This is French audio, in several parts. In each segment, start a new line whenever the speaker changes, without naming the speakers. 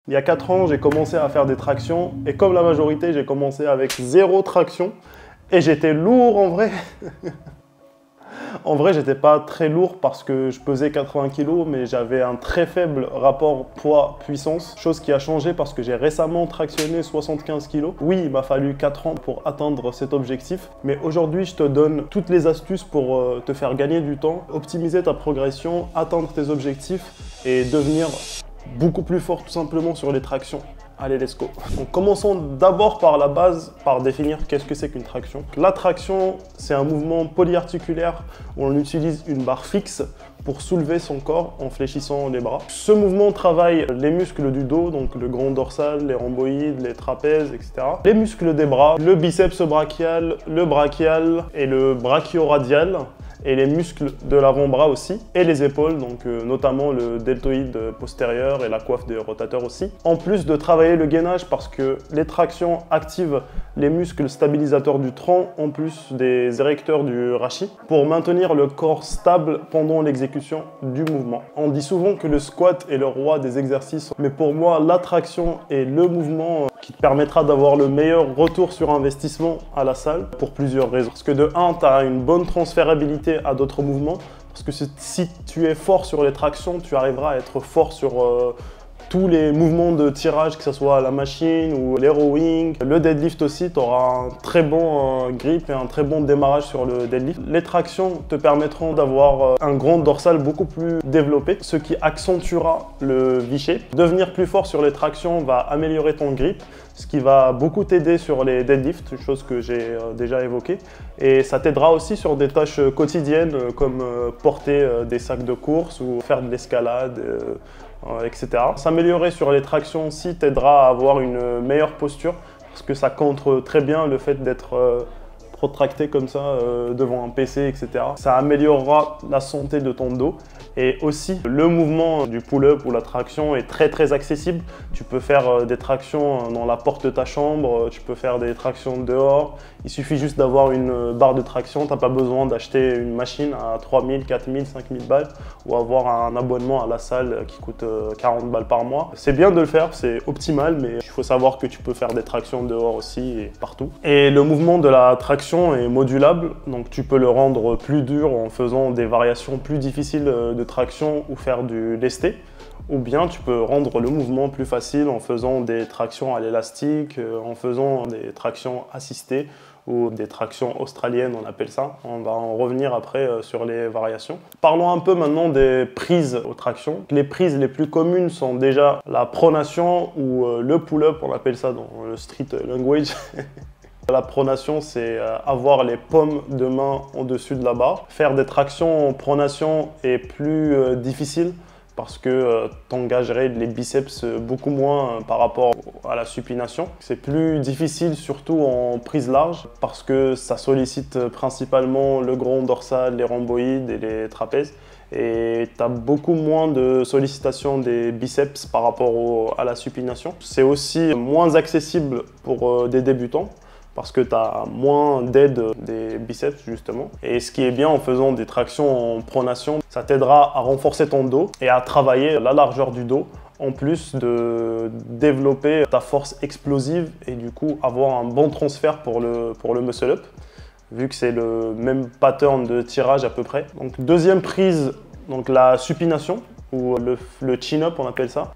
Il y a 4 ans, j'ai commencé à faire des tractions et comme la majorité, j'ai commencé avec 0 traction et j'étais lourd en vrai. En vrai, j'étais pas très lourd parce que je pesais 80 kg, mais j'avais un très faible rapport poids-puissance, chose qui a changé parce que j'ai récemment tractionné 75 kg. Oui, il m'a fallu 4 ans pour atteindre cet objectif, mais aujourd'hui, je te donne toutes les astuces pour te faire gagner du temps, optimiser ta progression, atteindre tes objectifs et devenir beaucoup plus fort tout simplement sur les tractions. Allez, let's go. Donc, commençons d'abord par la base, par définir qu'est-ce que c'est qu'une traction. La traction, c'est un mouvement polyarticulaire où on utilise une barre fixe pour soulever son corps en fléchissant les bras. Ce mouvement travaille les muscles du dos, donc le grand dorsal, les rhomboïdes, les trapèzes, etc. Les muscles des bras, le biceps brachial, le brachial et le brachio-radial, et les muscles de l'avant-bras aussi, et les épaules, donc notamment le deltoïde postérieur et la coiffe des rotateurs aussi. En plus de travailler le gainage parce que les tractions activent les muscles stabilisateurs du tronc, en plus des érecteurs du rachis, pour maintenir le corps stable pendant l'exécution du mouvement. On dit souvent que le squat est le roi des exercices, mais pour moi, la traction est le mouvement qui te permettra d'avoir le meilleur retour sur investissement à la salle pour plusieurs raisons. Parce que de 1, tu as une bonne transférabilité à d'autres mouvements, parce que si tu es fort sur les tractions, tu arriveras à être fort sur tous les mouvements de tirage, que ce soit la machine ou les rowing. Le deadlift aussi, tu auras un très bon grip et un très bon démarrage sur le deadlift. Les tractions te permettront d'avoir un grand dorsal beaucoup plus développé, ce qui accentuera le V-shape. Devenir plus fort sur les tractions va améliorer ton grip, ce qui va beaucoup t'aider sur les deadlifts, chose que j'ai déjà évoquée. Et ça t'aidera aussi sur des tâches quotidiennes comme porter des sacs de course ou faire de l'escalade, etc. S'améliorer sur les tractions aussi t'aidera à avoir une meilleure posture parce que ça contre très bien le fait d'être protracté comme ça devant un PC, etc. Ça améliorera la santé de ton dos. Et aussi, le mouvement du pull-up ou la traction est très accessible. Tu peux faire des tractions dans la porte de ta chambre, tu peux faire des tractions dehors. Il suffit juste d'avoir une barre de traction. Tu n'as pas besoin d'acheter une machine à 3000, 4000, 5000 balles ou avoir un abonnement à la salle qui coûte 40 balles par mois. C'est bien de le faire, c'est optimal, mais il faut savoir que tu peux faire des tractions dehors aussi et partout. Et le mouvement de la traction est modulable, donc tu peux le rendre plus dur en faisant des variations plus difficiles de traction ou faire du lesté, ou bien tu peux rendre le mouvement plus facile en faisant des tractions à l'élastique, en faisant des tractions assistées ou des tractions australiennes, on appelle ça. On va en revenir après sur les variations. Parlons un peu maintenant des prises aux tractions. Les prises les plus communes sont déjà la pronation ou le pull-up, on appelle ça dans le street language. La pronation, c'est avoir les paumes de main au-dessus de la barre. Faire des tractions en pronation est plus difficile parce que tu engagerais les biceps beaucoup moins par rapport à la supination. C'est plus difficile surtout en prise large parce que ça sollicite principalement le grand dorsal, les rhomboïdes et les trapèzes. Et tu as beaucoup moins de sollicitation des biceps par rapport à la supination. C'est aussi moins accessible pour des débutants, parce que tu as moins d'aide des biceps justement. Et ce qui est bien en faisant des tractions en pronation, ça t'aidera à renforcer ton dos et à travailler la largeur du dos, en plus de développer ta force explosive et du coup avoir un bon transfert pour le muscle-up, vu que c'est le même pattern de tirage à peu près. Donc deuxième prise, donc la supination, ou le chin-up on appelle ça,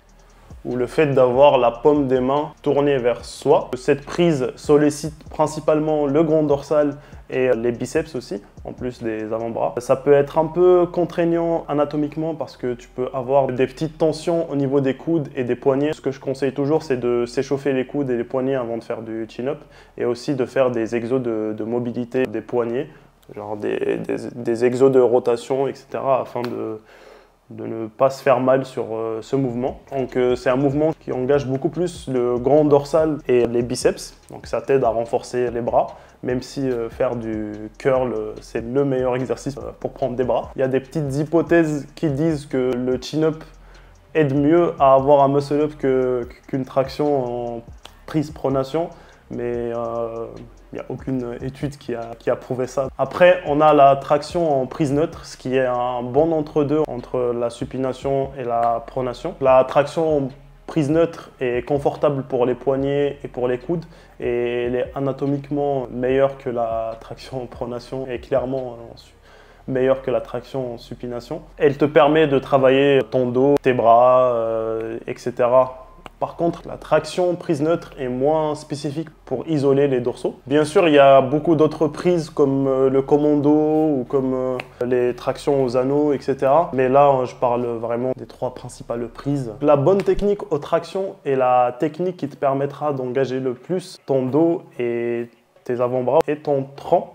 ou le fait d'avoir la paume des mains tournée vers soi. Cette prise sollicite principalement le grand dorsal et les biceps aussi, en plus des avant-bras. Ça peut être un peu contraignant anatomiquement parce que tu peux avoir des petites tensions au niveau des coudes et des poignets. Ce que je conseille toujours, c'est de s'échauffer les coudes et les poignets avant de faire du chin-up et aussi de faire des exos de mobilité des poignets, genre des exos de rotation, etc. afin de ne pas se faire mal sur ce mouvement. Donc c'est un mouvement qui engage beaucoup plus le grand dorsal et les biceps, donc ça t'aide à renforcer les bras, même si faire du curl c'est le meilleur exercice pour prendre des bras. Il y a des petites hypothèses qui disent que le chin-up aide mieux à avoir un muscle-up qu'une traction en prise pronation, mais il n'y a aucune étude qui a prouvé ça. Après, on a la traction en prise neutre, ce qui est un bon entre-deux entre la supination et la pronation. La traction en prise neutre est confortable pour les poignets et pour les coudes et elle est anatomiquement meilleure que la traction en pronation et clairement meilleure que la traction en supination. Elle te permet de travailler ton dos, tes bras, etc. Par contre, la traction prise neutre est moins spécifique pour isoler les dorsaux. Bien sûr, il y a beaucoup d'autres prises comme le commando ou comme les tractions aux anneaux, etc. Mais là, je parle vraiment des 3 principales prises. La bonne technique aux tractions est la technique qui te permettra d'engager le plus ton dos et tes avant-bras et ton tronc.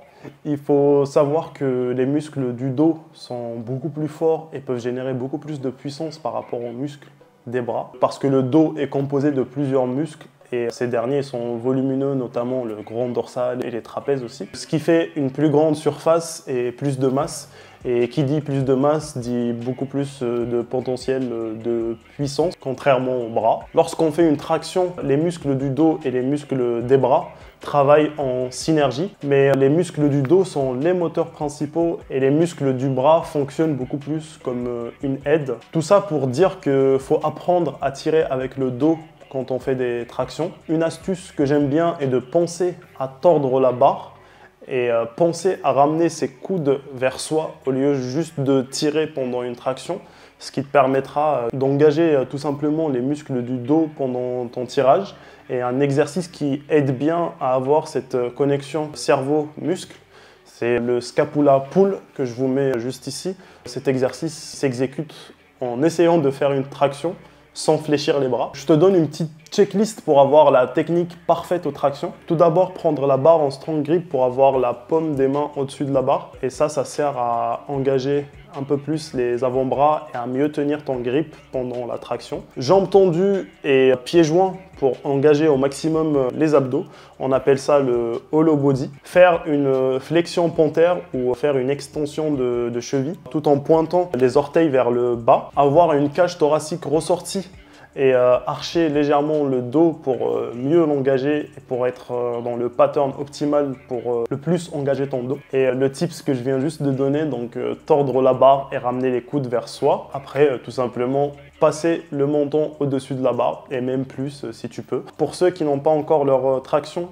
Il faut savoir que les muscles du dos sont beaucoup plus forts et peuvent générer beaucoup plus de puissance par rapport aux muscles des bras, parce que le dos est composé de plusieurs muscles et ces derniers sont volumineux, notamment le grand dorsal et les trapèzes aussi, ce qui fait une plus grande surface et plus de masse. Et qui dit plus de masse dit beaucoup plus de potentiel de puissance, contrairement aux bras. Lorsqu'on fait une traction, les muscles du dos et les muscles des bras travaillent en synergie, mais les muscles du dos sont les moteurs principaux et les muscles du bras fonctionnent beaucoup plus comme une aide. Tout ça pour dire qu'il faut apprendre à tirer avec le dos quand on fait des tractions. Une astuce que j'aime bien est de penser à tordre la barre et penser à ramener ses coudes vers soi au lieu juste de tirer pendant une traction, ce qui te permettra d'engager tout simplement les muscles du dos pendant ton tirage, et un exercice qui aide bien à avoir cette connexion cerveau-muscle. C'est le scapula pull que je vous mets juste ici. Cet exercice s'exécute en essayant de faire une traction sans fléchir les bras. Je te donne une petite checklist pour avoir la technique parfaite aux tractions. Tout d'abord, prendre la barre en strong grip pour avoir la paume des mains au-dessus de la barre. Et ça sert à engager un peu plus les avant-bras et à mieux tenir ton grip pendant la traction. Jambes tendues et pieds joints pour engager au maximum les abdos. On appelle ça le hollow body. Faire une flexion panthère ou faire une extension de cheville tout en pointant les orteils vers le bas. Avoir une cage thoracique ressortie et archer légèrement le dos pour mieux l'engager et pour être dans le pattern optimal pour le plus engager ton dos. Et le tips que je viens juste de donner, donc tordre la barre et ramener les coudes vers soi. Après, tout simplement, passer le menton au-dessus de la barre et même plus si tu peux. Pour ceux qui n'ont pas encore leur traction,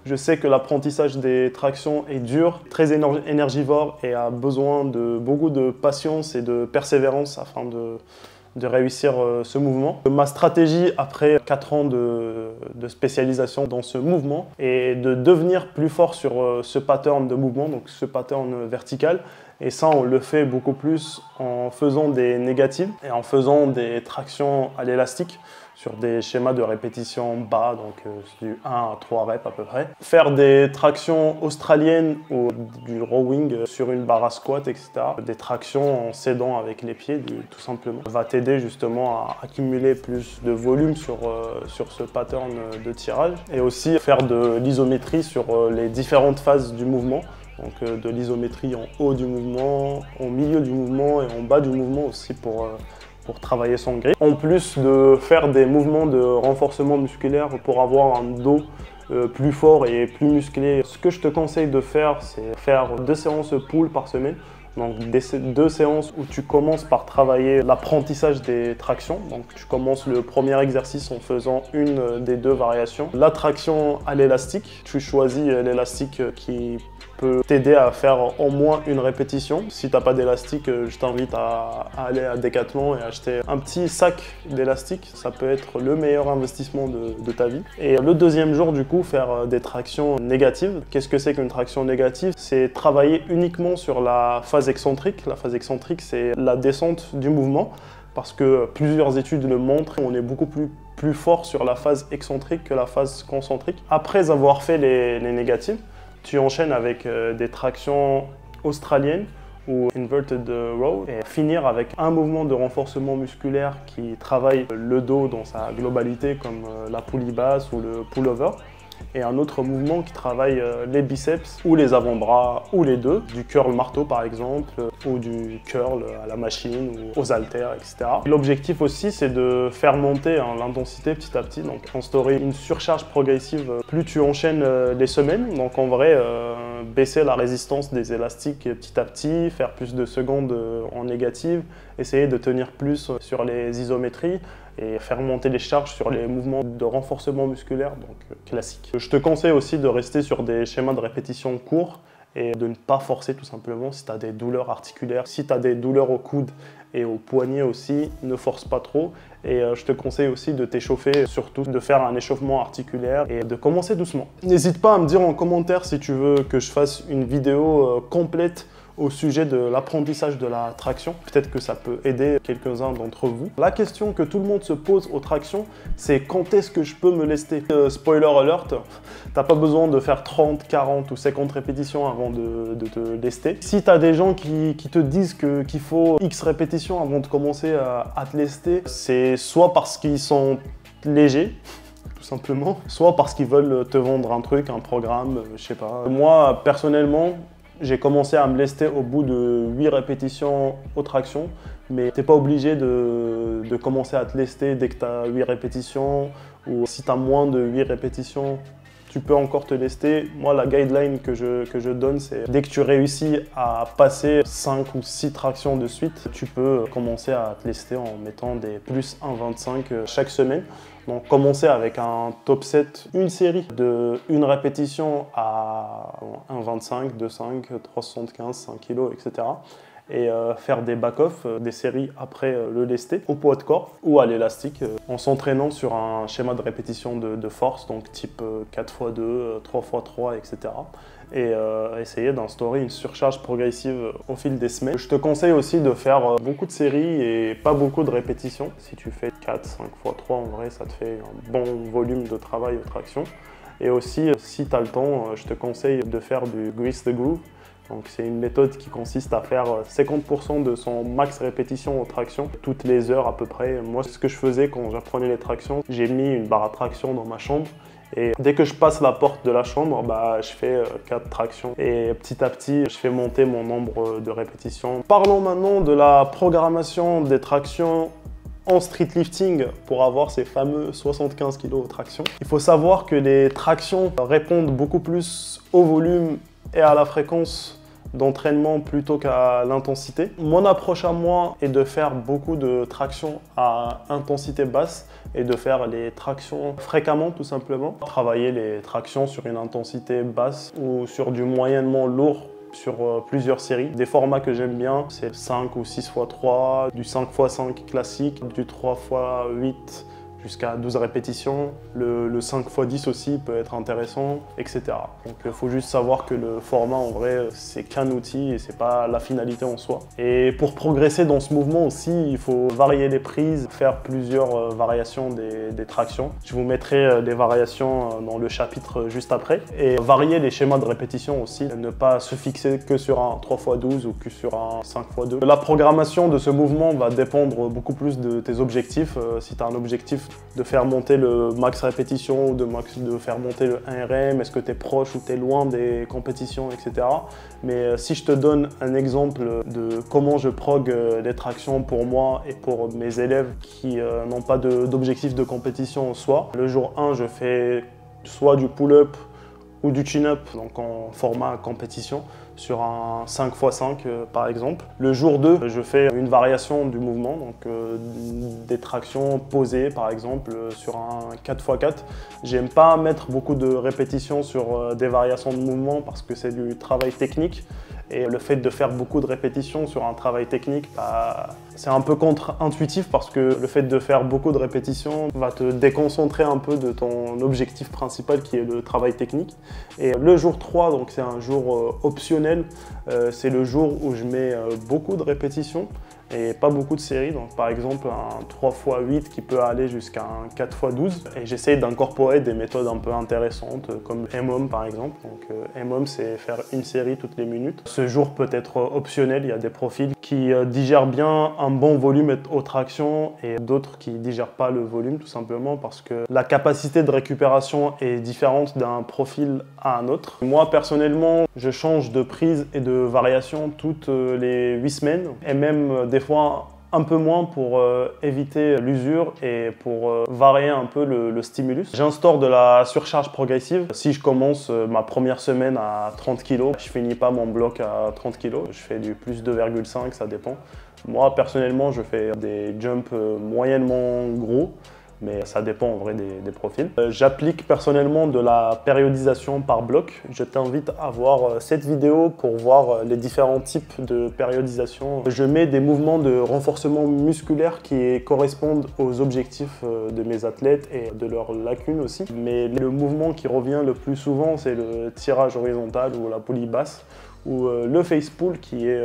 je sais que l'apprentissage des tractions est dur, très énergivore et a besoin de beaucoup de patience et de persévérance afin de réussir ce mouvement. Ma stratégie après 4 ans de spécialisation dans ce mouvement est de devenir plus fort sur ce pattern de mouvement, donc ce pattern vertical. Et ça, on le fait beaucoup plus en faisant des négatives et en faisant des tractions à l'élastique sur des schémas de répétition bas, donc du 1 à 3 reps à peu près. Faire des tractions australiennes ou du rowing sur une barre à squat, etc. Des tractions en s'aidant avec les pieds, tout simplement. Ça va t'aider justement à accumuler plus de volume sur ce pattern de tirage. Et aussi faire de l'isométrie sur les différentes phases du mouvement. Donc de l'isométrie en haut du mouvement, au milieu du mouvement et en bas du mouvement aussi pour travailler son grip. En plus de faire des mouvements de renforcement musculaire pour avoir un dos plus fort et plus musclé, ce que je te conseille de faire, c'est faire 2 séances pull par semaine. Donc 2 séances où tu commences par travailler l'apprentissage des tractions. Donc tu commences le premier exercice en faisant une des 2 variations. La traction à l'élastique, tu choisis l'élastique qui peut t'aider à faire au moins une répétition. Si tu n'as pas d'élastique, je t'invite à aller à Decathlon et acheter un petit sac d'élastique. Ça peut être le meilleur investissement de ta vie. Et le deuxième jour, du coup, faire des tractions négatives. Qu'est-ce que c'est qu'une traction négative? C'est travailler uniquement sur la phase excentrique. La phase excentrique, c'est la descente du mouvement. Parce que plusieurs études le montrent, on est beaucoup plus fort sur la phase excentrique que la phase concentrique. Après avoir fait les négatives, tu enchaînes avec des tractions australiennes ou inverted row et finir avec un mouvement de renforcement musculaire qui travaille le dos dans sa globalité comme la poulie basse ou le pull-over, et un autre mouvement qui travaille les biceps ou les avant-bras ou les deux, du curl marteau par exemple ou du curl à la machine ou aux haltères, etc. L'objectif aussi, c'est de faire monter l'intensité petit à petit, donc instaurer une surcharge progressive plus tu enchaînes les semaines. Donc en vrai, baisser la résistance des élastiques petit à petit, faire plus de secondes en négative, essayer de tenir plus sur les isométries et faire monter les charges sur les mouvements de renforcement musculaire, donc classique. Je te conseille aussi de rester sur des schémas de répétition courts et de ne pas forcer tout simplement si tu as des douleurs articulaires. Si tu as des douleurs au coude et au poignet aussi, ne force pas trop. Et je te conseille aussi de t'échauffer, surtout de faire un échauffement articulaire et de commencer doucement. N'hésite pas à me dire en commentaire si tu veux que je fasse une vidéo complète au sujet de l'apprentissage de la traction. Peut-être que ça peut aider quelques-uns d'entre vous. La question que tout le monde se pose aux tractions, c'est quand est-ce que je peux me lester? Spoiler alert, t'as pas besoin de faire 30, 40 ou 50 répétitions avant de te lester. Si tu as des gens qui te disent qu'il faut X répétitions avant de commencer à te lester, c'est soit parce qu'ils sont légers, tout simplement, soit parce qu'ils veulent te vendre un truc, un programme, je sais pas. Moi, personnellement, j'ai commencé à me lester au bout de 8 répétitions aux tractions, mais tu n'es pas obligé de commencer à te lester dès que tu as 8 répétitions, ou si tu as moins de 8 répétitions, tu peux encore te lester. Moi, la guideline que je donne, c'est dès que tu réussis à passer 5 ou 6 tractions de suite, tu peux commencer à te lester en mettant des plus 1,25 chaque semaine. Donc commencer avec un top set, une série de 1 répétition à 1,25, 2,5, 3,75, 5 kg, etc. Et faire des back-off, des séries après le lesté, au poids de corps ou à l'élastique, en s'entraînant sur un schéma de répétition de force, donc type 4x2, 3x3, etc. Et essayer d'instaurer une surcharge progressive au fil des semaines. Je te conseille aussi de faire beaucoup de séries et pas beaucoup de répétitions. Si tu fais 4, 5 x 3, en vrai, ça te fait un bon volume de travail aux tractions. Et aussi, si tu as le temps, je te conseille de faire du grease the groove. Donc c'est une méthode qui consiste à faire 50% de son max répétition aux tractions toutes les heures à peu près. Moi, c'est ce que je faisais quand j'apprenais les tractions. J'ai mis une barre à traction dans ma chambre. Et dès que je passe la porte de la chambre, je fais 4 tractions. Et petit à petit, je fais monter mon nombre de répétitions. Parlons maintenant de la programmation des tractions en street lifting pour avoir ces fameux 75 kg aux tractions. Il faut savoir que les tractions répondent beaucoup plus au volume et à la fréquence d'entraînement plutôt qu'à l'intensité. Mon approche à moi est de faire beaucoup de tractions à intensité basse et de faire les tractions fréquemment tout simplement. Travailler les tractions sur une intensité basse ou sur du moyennement lourd sur plusieurs séries. Des formats que j'aime bien, c'est 5 ou 6 x 3, du 5 x 5 classique, du 3 x 8, jusqu'à 12 répétitions. Le 5 x 10 aussi peut être intéressant, etc. Donc il faut juste savoir que le format en vrai c'est qu'un outil et c'est pas la finalité en soi. Et pour progresser dans ce mouvement aussi, il faut varier les prises, faire plusieurs variations des tractions. Je vous mettrai des variations dans le chapitre juste après. Et varier les schémas de répétition aussi, ne pas se fixer que sur un 3 x 12 ou que sur un 5 x 2. La programmation de ce mouvement va dépendre beaucoup plus de tes objectifs. Si tu as un objectif de faire monter le max répétition ou de faire monter le 1RM, est-ce que tu es proche ou tu es loin des compétitions, etc. Mais si je te donne un exemple de comment je prog les tractions pour moi et pour mes élèves qui n'ont pas d'objectif de compétition en soi, le jour 1, je fais soit du pull-up ou du chin-up, donc en format compétition, sur un 5 x 5 par exemple. Le jour 2, je fais une variation du mouvement, donc des tractions posées par exemple sur un 4 x 4. J'aime pas mettre beaucoup de répétitions sur des variations de mouvement parce que c'est du travail technique. Et le fait de faire beaucoup de répétitions sur un travail technique, c'est un peu contre-intuitif parce que le fait de faire beaucoup de répétitions va te déconcentrer un peu de ton objectif principal qui est le travail technique. Et le jour 3, donc c'est un jour optionnel, c'est le jour où je mets beaucoup de répétitions et pas beaucoup de séries, donc par exemple un 3 x 8 qui peut aller jusqu'à un 4 x 12 et j'essaye d'incorporer des méthodes un peu intéressantes comme MOM par exemple. Donc MOM c'est faire une série toutes les minutes. Ce jour peut être optionnel, il y a des profils qui digèrent bien un bon volume aux tractions et d'autres qui digèrent pas le volume tout simplement parce que la capacité de récupération est différente d'un profil à un autre. Moi personnellement je change de prise et de variation toutes les 8 semaines et même des fois un peu moins pour éviter l'usure et pour varier un peu le stimulus. J'instaure de la surcharge progressive. Si je commence ma première semaine à 30 kg, je finis pas mon bloc à 30 kg. Je fais du plus 2,5, ça dépend. Moi, personnellement, je fais des jumps moyennement gros, mais ça dépend en vrai des profils. J'applique personnellement de la périodisation par bloc. Je t'invite à voir cette vidéo pour voir les différents types de périodisation. Je mets des mouvements de renforcement musculaire qui correspondent aux objectifs de mes athlètes et de leurs lacunes aussi. Mais le mouvement qui revient le plus souvent, c'est le tirage horizontal ou la poulie basse, ou le face pull qui est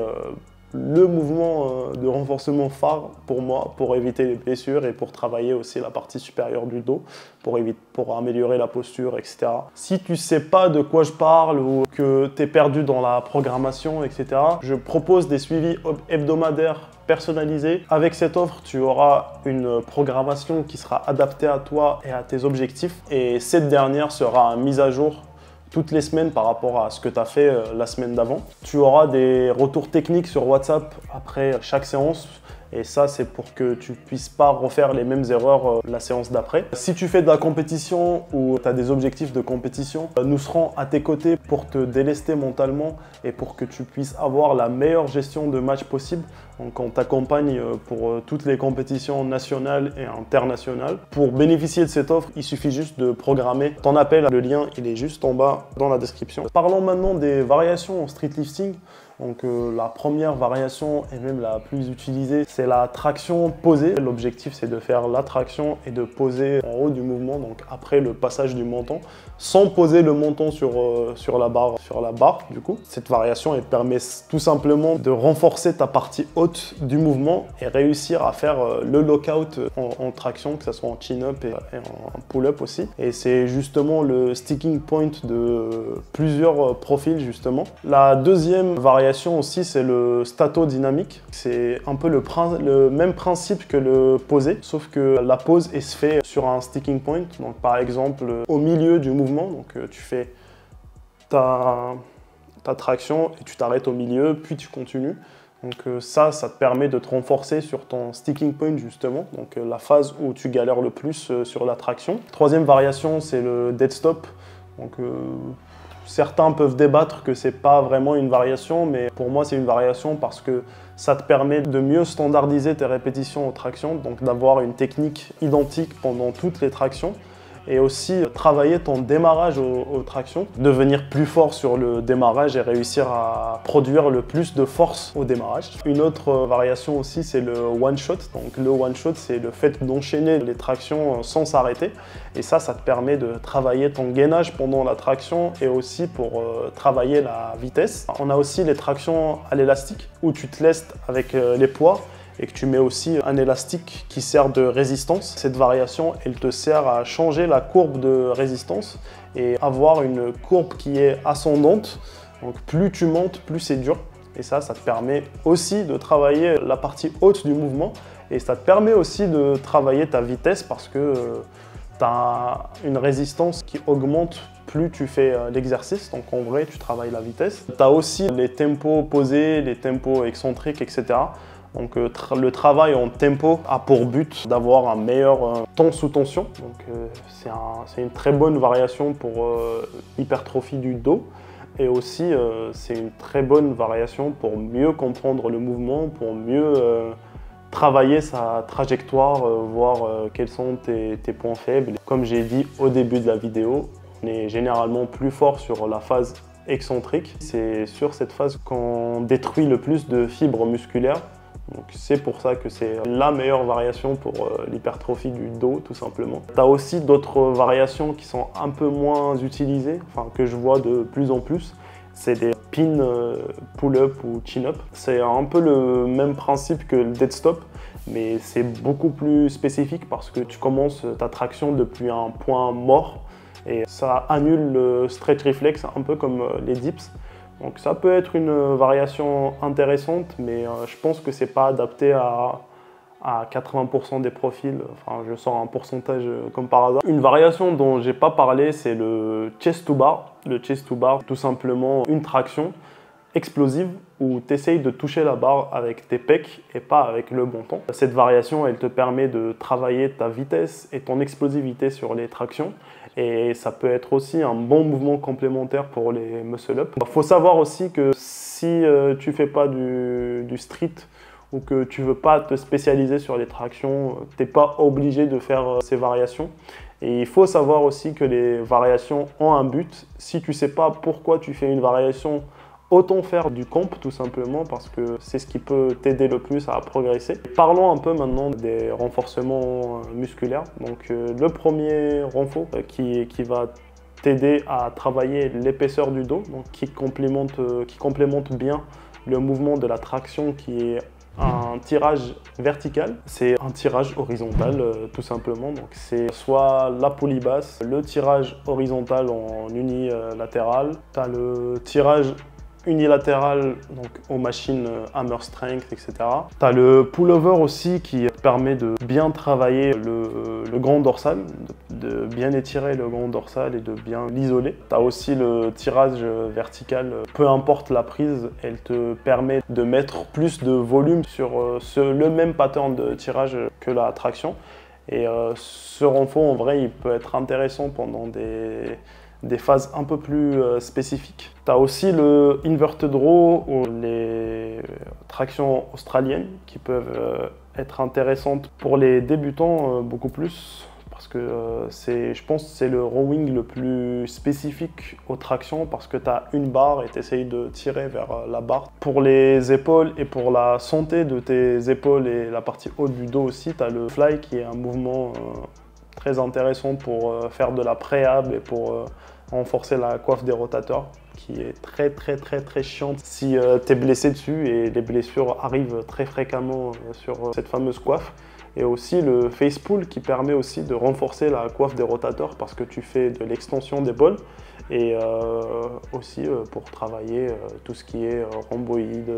le mouvement de renforcement phare pour moi, pour éviter les blessures et pour travailler aussi la partie supérieure du dos, pour améliorer la posture, etc. Si tu sais pas de quoi je parle ou que tu es perdu dans la programmation, etc., je propose des suivis hebdomadaires personnalisés. Avec cette offre, tu auras une programmation qui sera adaptée à toi et à tes objectifs, et cette dernière sera mise à jour toutes les semaines par rapport à ce que tu as fait la semaine d'avant. Tu auras des retours techniques sur WhatsApp après chaque séance, et ça c'est pour que tu puisses pas refaire les mêmes erreurs la séance d'après. Si tu fais de la compétition ou tu as des objectifs de compétition, nous serons à tes côtés pour te délester mentalement et pour que tu puisses avoir la meilleure gestion de match possible. Donc on t'accompagne pour toutes les compétitions nationales et internationales. Pour bénéficier de cette offre, il suffit juste de programmer ton appel. Le lien, il est juste en bas dans la description. Parlons maintenant des variations en street lifting. Donc la première variation et même la plus utilisée, c'est la traction posée. L'objectif, c'est de faire la traction et de poser en haut du mouvement, donc après le passage du menton, sans poser le menton sur la barre du coup. Cette variation, elle permet tout simplement de renforcer ta partie haute du mouvement et réussir à faire le lockout en traction, que ce soit en chin-up et en pull-up aussi. Et c'est justement le sticking point de plusieurs profils justement. La deuxième variation aussi, c'est le stato-dynamique. C'est un peu le même principe que le posé, sauf que la pose elle se fait sur un sticking point. Donc par exemple au milieu du mouvement, donc tu fais ta traction et tu t'arrêtes au milieu, puis tu continues. Donc ça te permet de te renforcer sur ton sticking point justement, donc la phase où tu galères le plus sur la traction. Troisième variation, c'est le dead stop. Donc certains peuvent débattre que c'est pas vraiment une variation, mais pour moi c'est une variation parce que ça te permet de mieux standardiser tes répétitions aux tractions, donc d'avoir une technique identique pendant toutes les tractions, et aussi travailler ton démarrage aux tractions, devenir plus fort sur le démarrage et réussir à produire le plus de force au démarrage. Une autre variation aussi, c'est le one shot. Donc le one shot, c'est le fait d'enchaîner les tractions sans s'arrêter, et ça te permet de travailler ton gainage pendant la traction et aussi pour travailler la vitesse. On a aussi les tractions à l'élastique où tu te lestes avec les poids et que tu mets aussi un élastique qui sert de résistance. Cette variation, elle te sert à changer la courbe de résistance et avoir une courbe qui est ascendante. Donc plus tu montes, plus c'est dur. Et ça te permet aussi de travailler la partie haute du mouvement, et ça te permet aussi de travailler ta vitesse parce que tu as une résistance qui augmente plus tu fais l'exercice, donc en vrai tu travailles la vitesse. Tu as aussi les tempos posés, les tempos excentriques, etc. Donc le travail en tempo a pour but d'avoir un meilleur temps sous tension. Donc c'est une très bonne variation pour l'hypertrophie du dos. Et aussi c'est une très bonne variation pour mieux comprendre le mouvement, pour mieux travailler sa trajectoire, voir quels sont tes points faibles. Comme j'ai dit au début de la vidéo, on est généralement plus fort sur la phase excentrique. C'est sur cette phase qu'on détruit le plus de fibres musculaires. Donc c'est pour ça que c'est la meilleure variation pour l'hypertrophie du dos, tout simplement. Tu as aussi d'autres variations qui sont un peu moins utilisées, enfin que je vois de plus en plus. C'est des pin pull-up ou chin-up. C'est un peu le même principe que le dead stop, mais c'est beaucoup plus spécifique parce que tu commences ta traction depuis un point mort et ça annule le stretch reflex, un peu comme les dips. Donc ça peut être une variation intéressante, mais je pense que c'est pas adapté à 80% des profils. Enfin, je sors un pourcentage comme par hasard. Une variation dont j'ai pas parlé, c'est le chest to bar. Le chest to bar, tout simplement une traction explosive où tu essayes de toucher la barre avec tes pecs et pas avec le menton. Cette variation, elle te permet de travailler ta vitesse et ton explosivité sur les tractions. Et ça peut être aussi un bon mouvement complémentaire pour les muscle-up. Il faut savoir aussi que si tu ne fais pas du street ou que tu veux pas te spécialiser sur les tractions, tu n'es pas obligé de faire ces variations. Et il faut savoir aussi que les variations ont un but. Si tu ne sais pas pourquoi tu fais une variation, autant faire du comp tout simplement parce que c'est ce qui peut t'aider le plus à progresser. Parlons un peu maintenant des renforcements musculaires. Donc le premier renfort qui va t'aider à travailler l'épaisseur du dos, donc qui complémente bien le mouvement de la traction qui est un tirage vertical, c'est un tirage horizontal tout simplement. Donc c'est soit la poulie basse, le tirage horizontal en unilatéral, tu as le tirage unilatéral donc aux machines hammer strength, etc. Tu as le pullover aussi qui permet de bien travailler le grand dorsal, de bien étirer le grand dorsal et de bien l'isoler. Tu as aussi le tirage vertical, peu importe la prise, elle te permet de mettre plus de volume sur le même pattern de tirage que la traction. Et ce renfort, en vrai, il peut être intéressant pendant des phases un peu plus spécifiques. Tu as aussi le inverted row ou les tractions australiennes qui peuvent être intéressantes pour les débutants beaucoup plus parce que je pense que c'est le rowing le plus spécifique aux tractions parce que tu as une barre et tu essayes de tirer vers la barre. Pour les épaules et pour la santé de tes épaules et la partie haute du dos aussi, tu as le fly qui est un mouvement très intéressant pour faire de la pré-ab et pour renforcer la coiffe des rotateurs qui est très chiante si tu es blessé dessus et les blessures arrivent très fréquemment sur cette fameuse coiffe. Et aussi le face pull qui permet aussi de renforcer la coiffe des rotateurs parce que tu fais de l'extension d'épaule et aussi pour travailler tout ce qui est rhomboïde,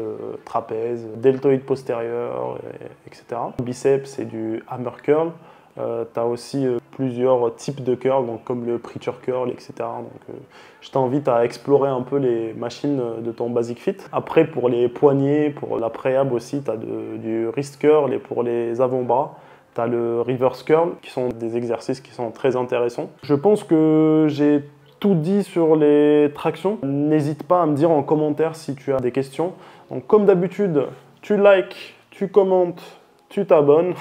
trapèze, deltoïde postérieur, etc. Le biceps, c'est du hammer curl. Tu as aussi plusieurs types de curls, donc comme le preacher curl, etc. Donc, je t'invite à explorer un peu les machines de ton Basic Fit. Après, pour les poignets, pour la pré-ab aussi, tu as du wrist curl et pour les avant-bras, tu as le reverse curl, qui sont des exercices qui sont très intéressants. Je pense que j'ai tout dit sur les tractions. N'hésite pas à me dire en commentaire si tu as des questions. Donc, comme d'habitude, tu likes, tu commentes, tu t'abonnes.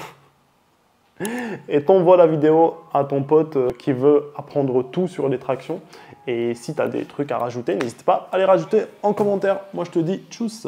Et t'envoies la vidéo à ton pote qui veut apprendre tout sur les tractions. Et si tu as des trucs à rajouter, n'hésite pas à les rajouter en commentaire. Moi, je te dis tchuss!